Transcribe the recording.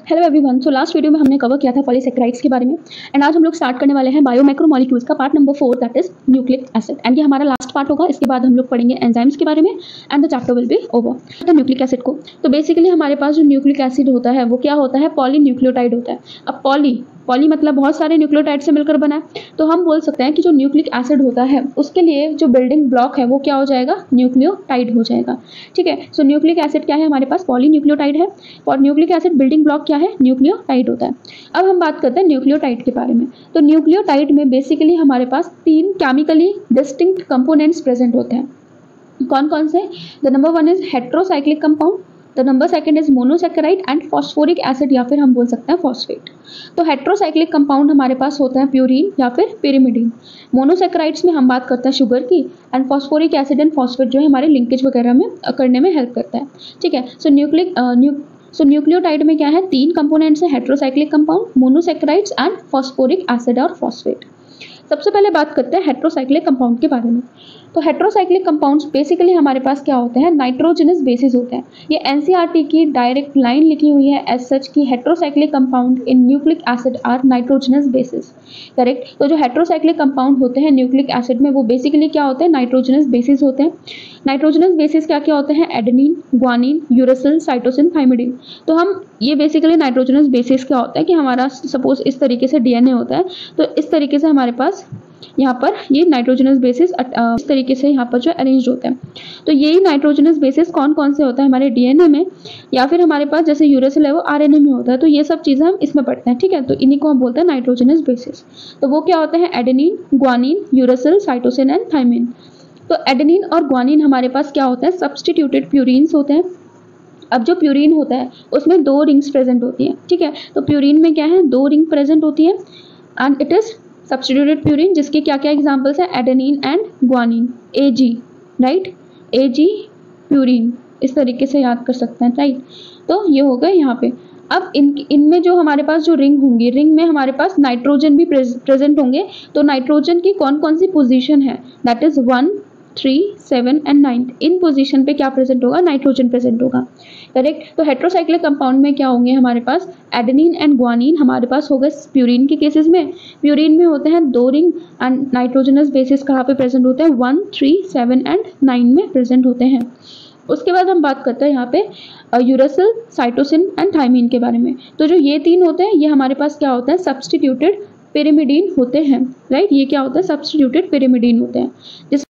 Hello everyone. So last video में हमने cover किया था पॉलीसेकेराइड्स के बारे में एंड आज हम लोग स्टार्ट करने वाले हैं बायोमैक्रोमोलिक्यूल्स का part number 4 that is nucleic acid and ये हमारा लास्ट पार्ट होगा। इसके बाद हम लोग पढ़ेंगे एंजाइम्स के बारे में and the chapter will be over. The nucleic acid को तो बेसिकली हमारे पास जो न्यूक्लिक एसिड होता है वो क्या होता है, पॉलीन्यूक्लियोटाइड होता है। अब पॉली मतलब बहुत सारे न्यूक्लियोटाइड से मिलकर बना है, तो हम बोल सकते हैं कि जो न्यूक्लिक एसिड होता है उसके लिए जो बिल्डिंग ब्लॉक है वो क्या हो जाएगा, न्यूक्लियोटाइड हो जाएगा। ठीक है, सो न्यूक्लिक एसिड क्या है, हमारे पास पॉलीन्यूक्लियोटाइड है और न्यूक्लिक एसिड बिल्डिंग ब्लॉक क्या है, न्यूक्लियोटाइड होता है। अब हम बात करते हैं न्यूक्लियोटाइड के बारे में। तो न्यूक्लियोटाइड में बेसिकली हमारे पास 3 केमिकली डिस्टिंक्ट कंपोनेंट्स प्रेजेंट होते हैं। कौन कौन से? The number 1 is heterocyclic compound, the number 2 is monosaccharide and phosphoric acid या फिर हम बोल सकते हैं फॉस्फेट। तो हेट्रोसाइक्लिक कंपाउंड हमारे पास होता है प्यूरीन या फिर पिरिमिडीन। मोनोसेकेराइड्स में हम बात करते हैं शुगर की and phosphoric acid and phosphate जो है हमारे लिंकेज वगैरह में करने में हेल्प करता है। ठीक है, सो न्यूक्लियोटाइड में क्या है, 3 कंपोनेंट्स है, heterocyclic compound, monosaccharides and phosphoric acid और फॉस्फेट। सबसे पहले बात करते हैं हेट्रोसाइक्लिक कंपाउंड के बारे में। तो हेट्रोसाइक्लिक कंपाउंड्स बेसिकली हमारे पास क्या होते हैं, नाइट्रोजनस बेसिस होते हैं। ये एनसीईआरटी की डायरेक्ट लाइन लिखी हुई है एज सच की heterocyclic compound in nucleic acid are nitrogenous bases. Correct. तो जो हेट्रोसाइक्लिक कंपाउंड होते हैं न्यूक्लिक एसिड में वो बेसिकली क्या होते हैं, नाइट्रोजनस बेसिस होते हैं। नाइट्रोजनस बेसिस क्या क्या होते हैं, adenine, guanine, uracil, cytosine, thymidine. तो हम ये बेसिकली नाइट्रोजनस बेसिस क्या होता है कि हमारा सपोज इस तरीके से डीएनए होता है, तो इस तरीके से हमारे पास यहाँ पर ये नाइट्रोजनस बेसिस इस तरीके से यहाँ पर जो अरेंज होते हैं। तो यही नाइट्रोजनस बेसिस कौन कौन से होता है हमारे डीएनए में या फिर हमारे पास जैसे यूरेसिल है वो आरएनए में होता है। तो ये सब चीज़ें हम इसमें पढ़ते हैं। ठीक है, तो इन्हीं को हम बोलते हैं नाइट्रोजनस बेसिस। तो वो क्या होते हैं, adenine, guanine, uracil, cytosine and thymine. तो एडेनिन और ग्वानिन हमारे पास क्या होता है, सब्सटीट्यूटेड प्यूरिन्स होते हैं। अब जो प्यूरिन होता है उसमें 2 रिंग्स प्रेजेंट होती हैं। ठीक है, तो प्यूरिन में क्या है, 2 रिंग प्रेजेंट होती है and it is substituted purine जिसके क्या क्या एग्जांपल्स है, adenine and guanine, AG, right, AG purine, इस तरीके से याद कर सकते हैं, राइट। तो ये हो गए यहाँ पे। अब इनमें जो हमारे पास जो रिंग होंगी, रिंग में हमारे पास नाइट्रोजन भी प्रेजेंट होंगे। तो नाइट्रोजन की कौन कौन सी पोजीशन है, that is 1, 3, 7 and 9। In position पे क्या प्रेजेंट होगा, नाइट्रोजन प्रेजेंट होगा। करेक्ट। तो हेट्रोसाइक्लिक कंपाउंड में क्या होंगे हमारे पास, एडेनिन एंड ग्वानिन हमारे पास हो गए प्यूरिन के केसेस में। प्यूरिन में होते हैं 2 रिंग एंड नाइट्रोजनस बेसिस कहाँ पे प्रेजेंट होते हैं, 1, 3, 7 एंड 9 में प्रेजेंट होते हैं। उसके बाद हम बात करते हैं यहाँ पे यूरेसिल, साइटोसिन एंड थाइमिन के बारे में। तो जो ये 3 होते हैं ये हमारे पास क्या होता है, सब्स्टिट्यूटेड पिरिमिडीन होते हैं, राइट। ये क्या होता है, सब्स्टिट्यूटेड पिरिमिडीन होते हैं।